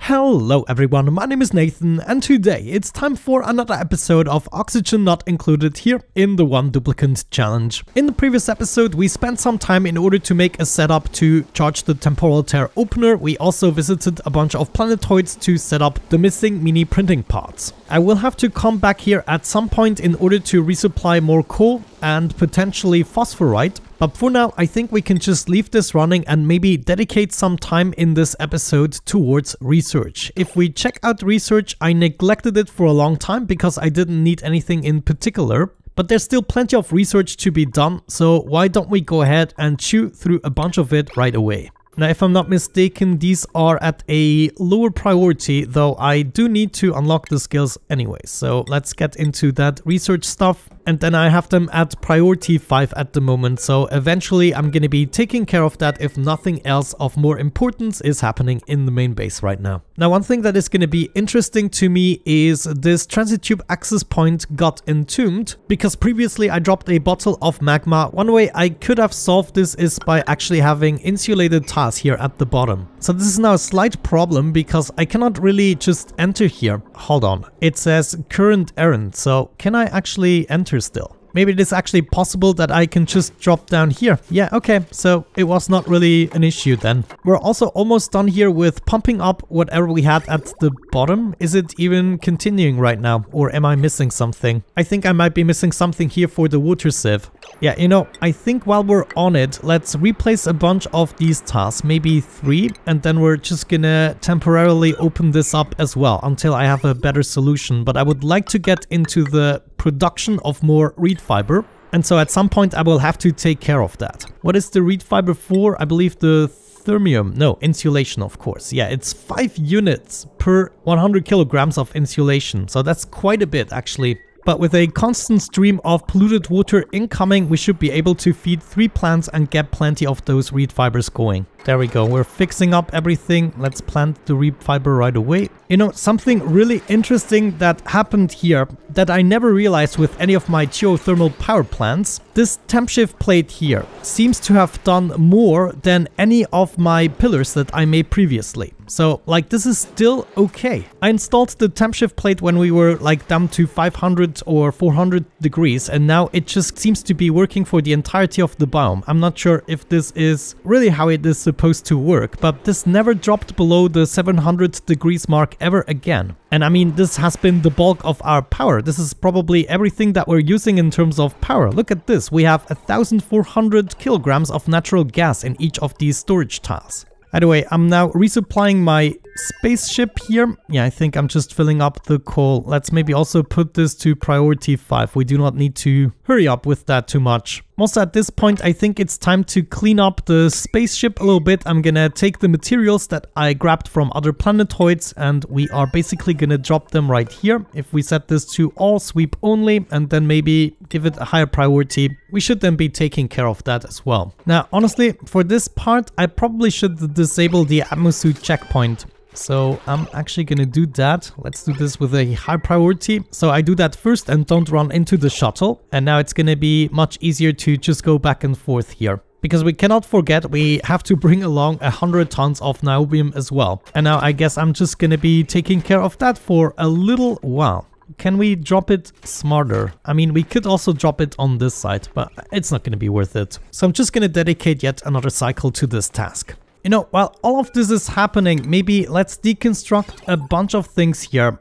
Hello everyone, my name is Nathan and today it's time for another episode of Oxygen Not Included here in the One Duplicant Challenge. In the previous episode we spent some time in order to make a setup to charge the temporal tear opener. We also visited a bunch of planetoids to set up the missing mini printing parts. I will have to come back here at some point in order to resupply more coal and potentially phosphorite. But for now, I think we can just leave this running and maybe dedicate some time in this episode towards research. If we check out research, I neglected it for a long time because I didn't need anything in particular. But there's still plenty of research to be done, so why don't we go ahead and chew through a bunch of it right away. Now, if I'm not mistaken, these are at a lower priority, though I do need to unlock the skills anyway. So let's get into that research stuff. And then I have them at priority 5 at the moment. So eventually I'm going to be taking care of that if nothing else of more importance is happening in the main base right now. Now, one thing that is going to be interesting to me is this transit tube access point got entombed because previously I dropped a bottle of magma. One way I could have solved this is by actually having insulated tiles here at the bottom. So this is now a slight problem because I cannot really just enter here. Hold on, it says current errand, so can I actually enter still? Maybe it is actually possible that I can just drop down here. Yeah, okay, so it was not really an issue then. We're also almost done here with pumping up whatever we had at the bottom. Is it even continuing right now? Or am I missing something? I think I might be missing something here for the water sieve. Yeah, you know, I think while we're on it, let's replace a bunch of these tiles, maybe 3, and then we're just gonna temporarily open this up as well until I have a better solution. But I would like to get into the production of more reed fiber, and so at some point I will have to take care of that. What is the reed fiber for? I believe the thermium, no, insulation, of course. Yeah, it's 5 units per 100 kilograms of insulation, so that's quite a bit actually. But with a constant stream of polluted water incoming, we should be able to feed 3 plants and get plenty of those reed fibers going. There we go, we're fixing up everything. Let's plant the reed fiber right away. You know, something really interesting that happened here that I never realized with any of my geothermal power plants. This temp shift plate here seems to have done more than any of my pillars that I made previously. So, like, this is still okay. I installed the temp shift plate when we were like down to 500 or 400 degrees, and now it just seems to be working for the entirety of the biome. I'm not sure if this is really how it is supposed to work, but this never dropped below the 700 degrees mark ever again. And I mean, this has been the bulk of our power. This is probably everything that we're using in terms of power. Look at this. We have 1,400 kilograms of natural gas in each of these storage tiles. Anyway, I'm now resupplying my spaceship here. Yeah, I think I'm just filling up the coal. Let's maybe also put this to priority 5. We do not need to hurry up with that too much. Also at this point, I think it's time to clean up the spaceship a little bit. I'm gonna take the materials that I grabbed from other planetoids and we are basically gonna drop them right here. If we set this to all sweep only and then maybe give it a higher priority, we should then be taking care of that as well. Now, honestly, for this part, I probably should disable the atmosuit checkpoint. So I'm actually gonna do that. Let's do this with a high priority. So I do that first and don't run into the shuttle. And now it's gonna be much easier to just go back and forth here. Because we cannot forget we have to bring along 100 tons of niobium as well. And now I guess I'm just gonna be taking care of that for a little while. Can we drop it smarter? I mean, we could also drop it on this side, but it's not gonna be worth it. So I'm just gonna dedicate yet another cycle to this task. You know, while all of this is happening, maybe let's deconstruct a bunch of things here.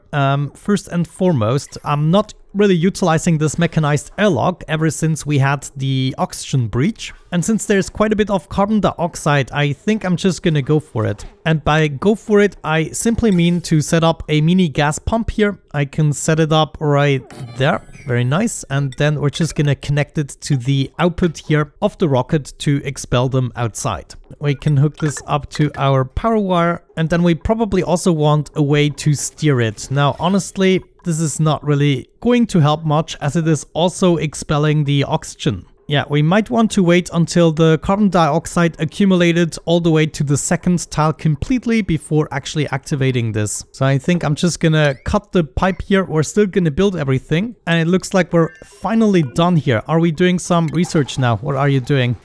First and foremost, I'm not really utilizing this mechanized airlock ever since we had the oxygen breach. And since there's quite a bit of carbon dioxide, I think I'm just gonna go for it. And by go for it, I simply mean to set up a mini gas pump here. I can set it up right there. Very nice. And then we're just gonna connect it to the output here of the rocket to expel them outside. We can hook this up to our power wire. And then we probably also want a way to steer it. Now, honestly, this is not really going to help much as it is also expelling the oxygen. Yeah, we might want to wait until the carbon dioxide accumulated all the way to the second tile completely before actually activating this. So I think I'm just gonna cut the pipe here. We're still gonna build everything. And it looks like we're finally done here. Are we doing some research now? What are you doing?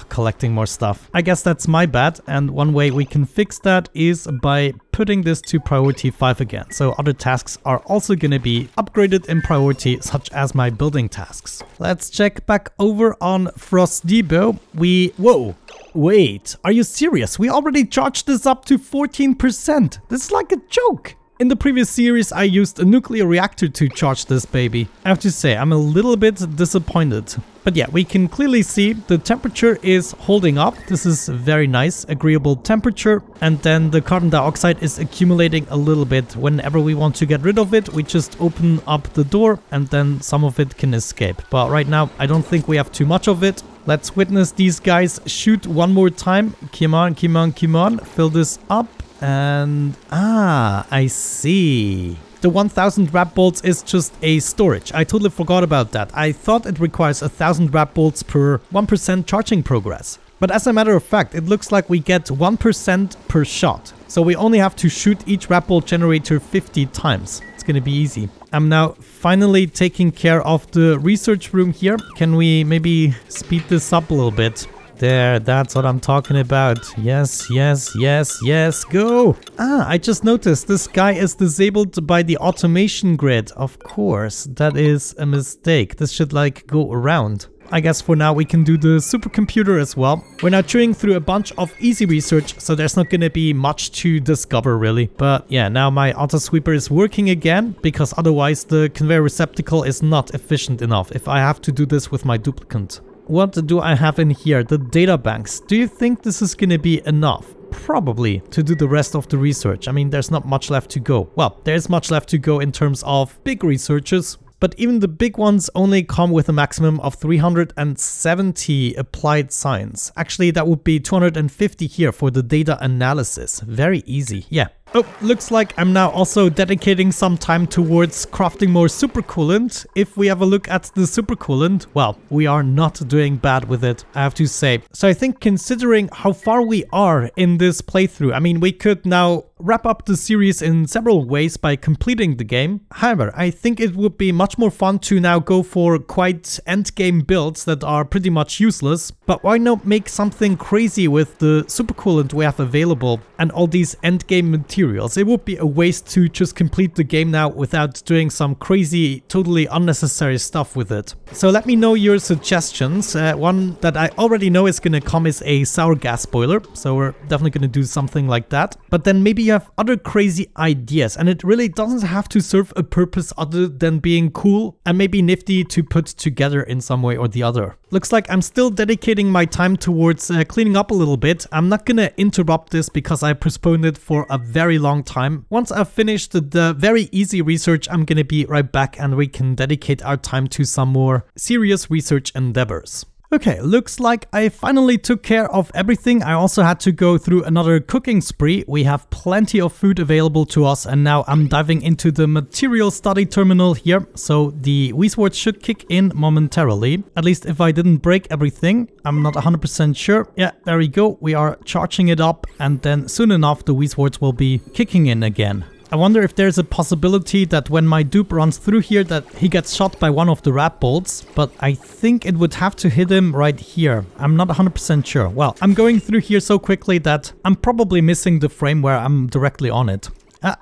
Collecting more stuff. I guess that's my bad. And one way we can fix that is by putting this to priority 5 again. So other tasks are also gonna be upgraded in priority, such as my building tasks. Let's check back over on Frost Depot. Whoa, wait, are you serious? We already charged this up to 14%. This is like a joke. In the previous series, I used a nuclear reactor to charge this baby. I have to say, I'm a little bit disappointed. But yeah, we can clearly see the temperature is holding up. This is very nice, agreeable temperature. And then the carbon dioxide is accumulating a little bit. Whenever we want to get rid of it, we just open up the door and then some of it can escape. But right now, I don't think we have too much of it. Let's witness these guys shoot one more time. Come on, come on, come on. Fill this up. And I see. The 1000 wrap bolts is just a storage. I totally forgot about that. I thought it requires 1000 wrap bolts per 1% charging progress. But as a matter of fact, it looks like we get 1% per shot. So we only have to shoot each wrap bolt generator 50 times. It's gonna be easy. I'm now finally taking care of the research room here. Can we maybe speed this up a little bit? There, that's what I'm talking about. Yes, yes, yes, yes, go! I just noticed this guy is disabled by the automation grid. Of course, that is a mistake. This should like go around. I guess for now we can do the supercomputer as well. We're now chewing through a bunch of easy research, so there's not gonna be much to discover really. But yeah, now my auto sweeper is working again, because otherwise the conveyor receptacle is not efficient enough if I have to do this with my duplicant. What do I have in here? The data banks. Do you think this is gonna be enough? Probably, to do the rest of the research. I mean, there's not much left to go. Well, there's much left to go in terms of big researches, but even the big ones only come with a maximum of 370 applied science. Actually, that would be 250 here for the data analysis. Very easy, yeah. Oh, looks like I'm now also dedicating some time towards crafting more supercoolant. If we have a look at the supercoolant, well, we are not doing bad with it, I have to say. So I think considering how far we are in this playthrough, I mean, we could now wrap up the series in several ways by completing the game. However, I think it would be much more fun to now go for quite endgame builds that are pretty much useless. But why not make something crazy with the supercoolant we have available and all these endgame materials? It would be a waste to just complete the game now without doing some crazy, totally unnecessary stuff with it. So let me know your suggestions. One that I already know is gonna come is a sour gas boiler, so we're definitely gonna do something like that. But then maybe you have other crazy ideas, and it really doesn't have to serve a purpose other than being cool and maybe nifty to put together in some way or the other. Looks like I'm still dedicating my time towards cleaning up a little bit. I'm not gonna interrupt this because I postponed it for a very long time. Once I've finished the very easy research, I'm gonna be right back and we can dedicate our time to some more serious research endeavors. Okay, looks like I finally took care of everything. I also had to go through another cooking spree. We have plenty of food available to us, and now I'm diving into the material study terminal here. So the Weeswort should kick in momentarily, at least if I didn't break everything. I'm not 100% sure. Yeah, there we go. We are charging it up, and then soon enough the Weesworts will be kicking in again. I wonder if there's a possibility that when my dupe runs through here that he gets shot by one of the wrap bolts, but I think it would have to hit him right here. I'm not 100% sure. Well, I'm going through here so quickly that I'm probably missing the frame where I'm directly on it.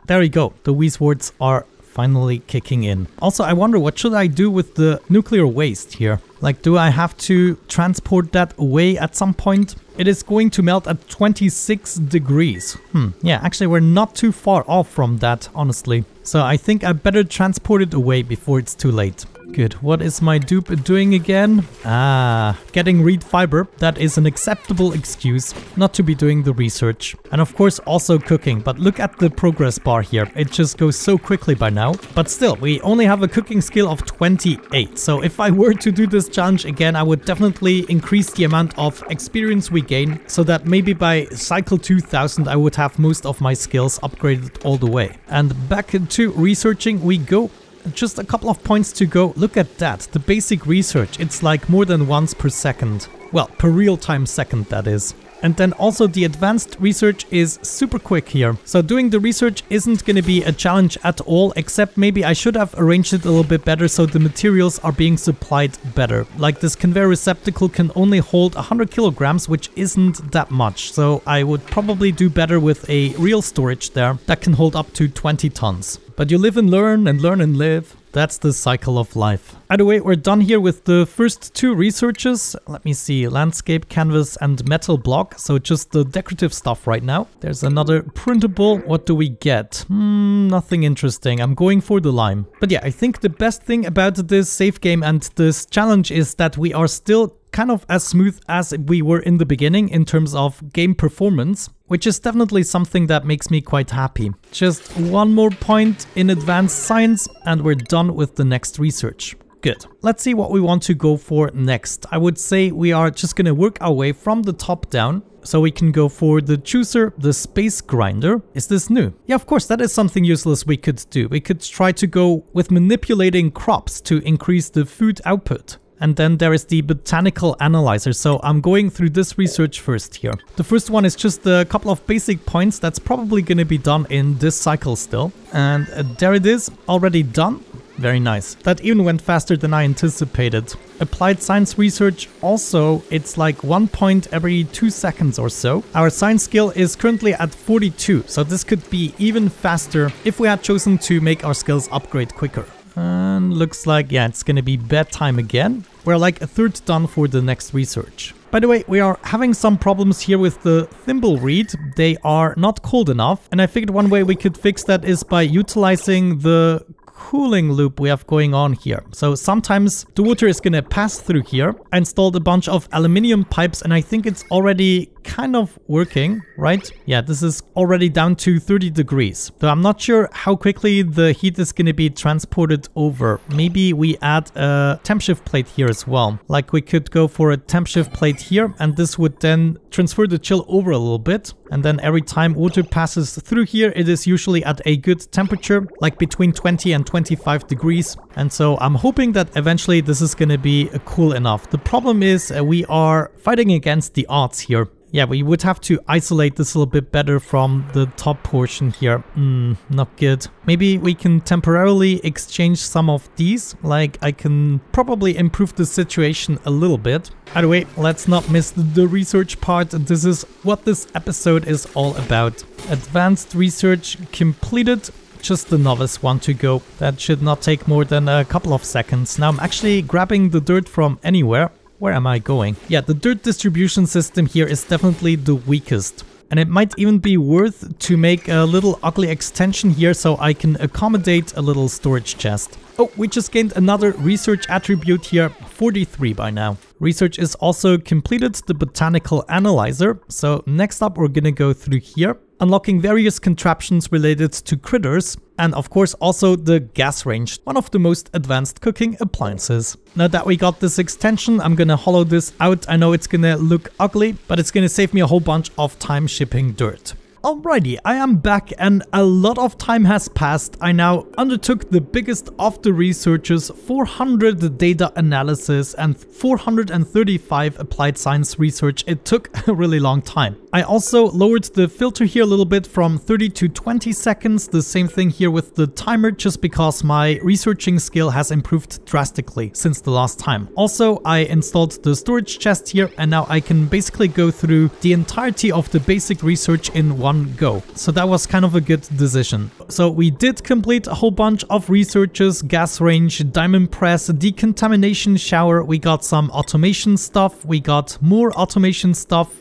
There we go. The Weesworts are finally kicking in. Also, I wonder what should I do with the nuclear waste here? Like, do I have to transport that away at some point? It is going to melt at 26 degrees. Yeah, actually we're not too far off from that, honestly. So I think I better transport it away before it's too late. Good. What is my dupe doing again? Getting reed fiber. That is an acceptable excuse not to be doing the research. And of course also cooking. But look at the progress bar here. It just goes so quickly by now. But still, we only have a cooking skill of 28. So if I were to do this challenge again, I would definitely increase the amount of experience we gain, so that maybe by cycle 2000 I would have most of my skills upgraded all the way. And back into researching we go. Just a couple of points to go. Look at that. The basic research, it's like more than once per second. Well, per real-time second, that is. And then also the advanced research is super quick here. So doing the research isn't going to be a challenge at all, except maybe I should have arranged it a little bit better so the materials are being supplied better. Like this conveyor receptacle can only hold 100 kilograms, which isn't that much. So I would probably do better with a real storage there that can hold up to 20 tons. But you live and learn and live. That's the cycle of life. Either way, we're done here with the first two researches. Let me see, landscape, canvas and metal block. So just the decorative stuff right now. There's another printable. What do we get? Nothing interesting. I'm going for the lime. But yeah, I think the best thing about this save game and this challenge is that we are still kind of as smooth as we were in the beginning in terms of game performance, which is definitely something that makes me quite happy. Just one more point in advanced science and we're done with the next research. Good. Let's see what we want to go for next. I would say we are just going to work our way from the top down. So we can go for the chooser, the space grinder. Is this new? Yeah, of course, that is something useless we could do. We could try to go with manipulating crops to increase the food output. And then there is the botanical analyzer. So I'm going through this research first here. The first one is just a couple of basic points. That's probably going to be done in this cycle still. And there it is, already done. Very nice. That even went faster than I anticipated. Applied science research also, it's like 1 point every 2 seconds or so. Our science skill is currently at 42. So this could be even faster if we had chosen to make our skills upgrade quicker. And looks like, yeah, it's gonna be bedtime again. We're like a third done for the next research. By the way, we are having some problems here with the thimble reed. They are not cold enough. And I figured one way we could fix that is by utilizing the cooling loop we have going on here. So sometimes the water is gonna pass through here. I installed a bunch of aluminium pipes and I think it's already kind of working, right? Yeah, this is already down to 30 degrees. So I'm not sure how quickly the heat is going to be transported over. Maybe we add a temp shift plate here as well. Like we could go for a temp shift plate here and this would then transfer the chill over a little bit. And then every time water passes through here, it is usually at a good temperature, like between 20 and 25 degrees. And so I'm hoping that eventually this is going to be cool enough. The problem is we are fighting against the odds here. Yeah, we would have to isolate this a little bit better from the top portion here. Not good. Maybe we can temporarily exchange some of these. Like, I can probably improve the situation a little bit. Either way, let's not miss the research part. This is what this episode is all about. Advanced research completed. Just the novice one to go. That should not take more than a couple of seconds. Now I'm actually grabbing the dirt from anywhere. Where am I going? Yeah, the dirt distribution system here is definitely the weakest. And it might even be worth to make a little ugly extension here so I can accommodate a little storage chest. Oh, we just gained another research attribute here, 43 by now. Research is also completed, the botanical analyzer. So next up, we're gonna go through here, unlocking various contraptions related to critters, and of course also the gas range, one of the most advanced cooking appliances. Now that we got this extension, I'm gonna hollow this out. I know it's gonna look ugly, but it's gonna save me a whole bunch of time shipping dirt. Alrighty, I am back and a lot of time has passed. I now undertook the biggest of the researches, 400 data analysis and 435 applied science research. It took a really long time. I also lowered the filter here a little bit from 30 to 20 seconds. The same thing here with the timer, just because my researching skill has improved drastically since the last time. Also, I installed the storage chest here and now I can basically go through the entirety of the basic research in one go. So that was kind of a good decision. So we did complete a whole bunch of researches: gas range, diamond press, decontamination shower. We got some automation stuff. We got more automation stuff,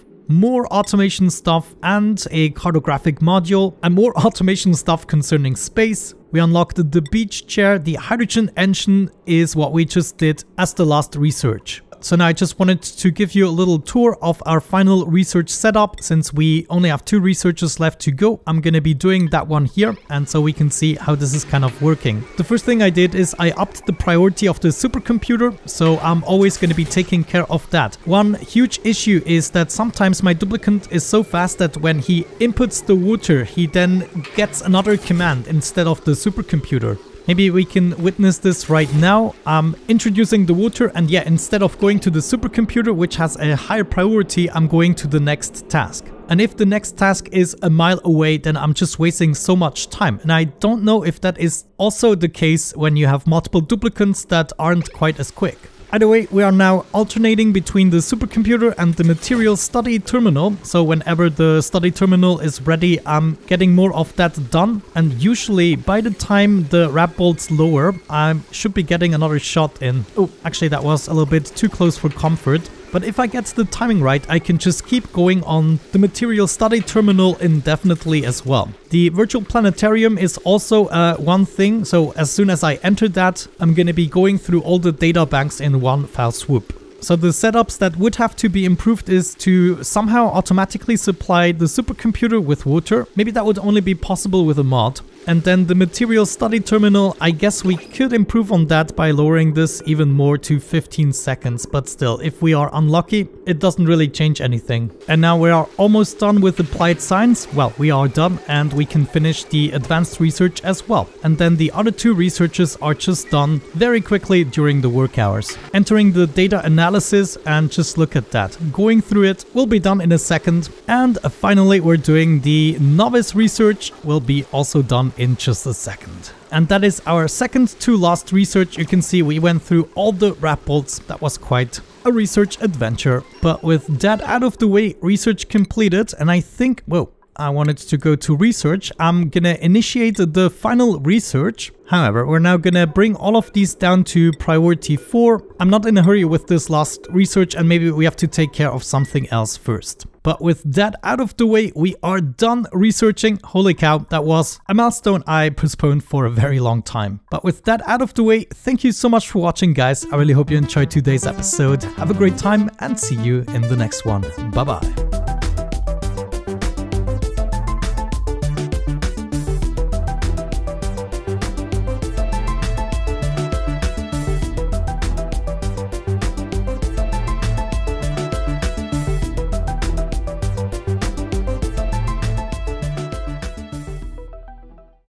and a cartographic module, and more automation stuff concerning space. We unlocked the beach chair. The hydrogen engine is what we just did as the last research. So now I just wanted to give you a little tour of our final research setup. Since we only have 2 researches left to go, I'm going to be doing that one here, and so we can see how this is kind of working. The first thing I did is I upped the priority of the supercomputer, so I'm always going to be taking care of that. One huge issue is that sometimes my duplicant is so fast that when he inputs the water, he then gets another command instead of the supercomputer. Maybe we can witness this right now. I'm introducing the water, and yeah, instead of going to the supercomputer, which has a higher priority, I'm going to the next task. And if the next task is a mile away, then I'm just wasting so much time. And I don't know if that is also the case when you have multiple duplicants that aren't quite as quick. Either way, we are now alternating between the supercomputer and the material study terminal. So whenever the study terminal is ready, I'm getting more of that done. And usually by the time the wrap bolts lower, I should be getting another shot in. Oh, actually that was a little bit too close for comfort. But if I get the timing right, I can just keep going on the material study terminal indefinitely as well. The virtual planetarium is also one thing, so as soon as I enter that, I'm gonna be going through all the data banks in one foul swoop. So the setups that would have to be improved is to somehow automatically supply the supercomputer with water. Maybe that would only be possible with a mod. And then the material study terminal, I guess we could improve on that by lowering this even more to 15 seconds. But still, if we are unlucky, it doesn't really change anything. And now we are almost done with applied science. Well, we are done, and we can finish the advanced research as well. And then the other two researches are just done very quickly during the work hours. Entering the data analysis, and just look at that. Going through it will be done in a second. And finally, we're doing the novice research, will be also done in just a second. And that is our second to last research. You can see we went through all the wrap bolts. That was quite a research adventure. But with that out of the way, research completed, and I think, whoa, I wanted to go to research. I'm gonna initiate the final research. However, we're now gonna bring all of these down to priority 4. I'm not in a hurry with this last research, and maybe we have to take care of something else first. But with that out of the way, we are done researching. Holy cow, that was a milestone I postponed for a very long time. But with that out of the way, thank you so much for watching, guys. I really hope you enjoyed today's episode. Have a great time and see you in the next one. Bye bye.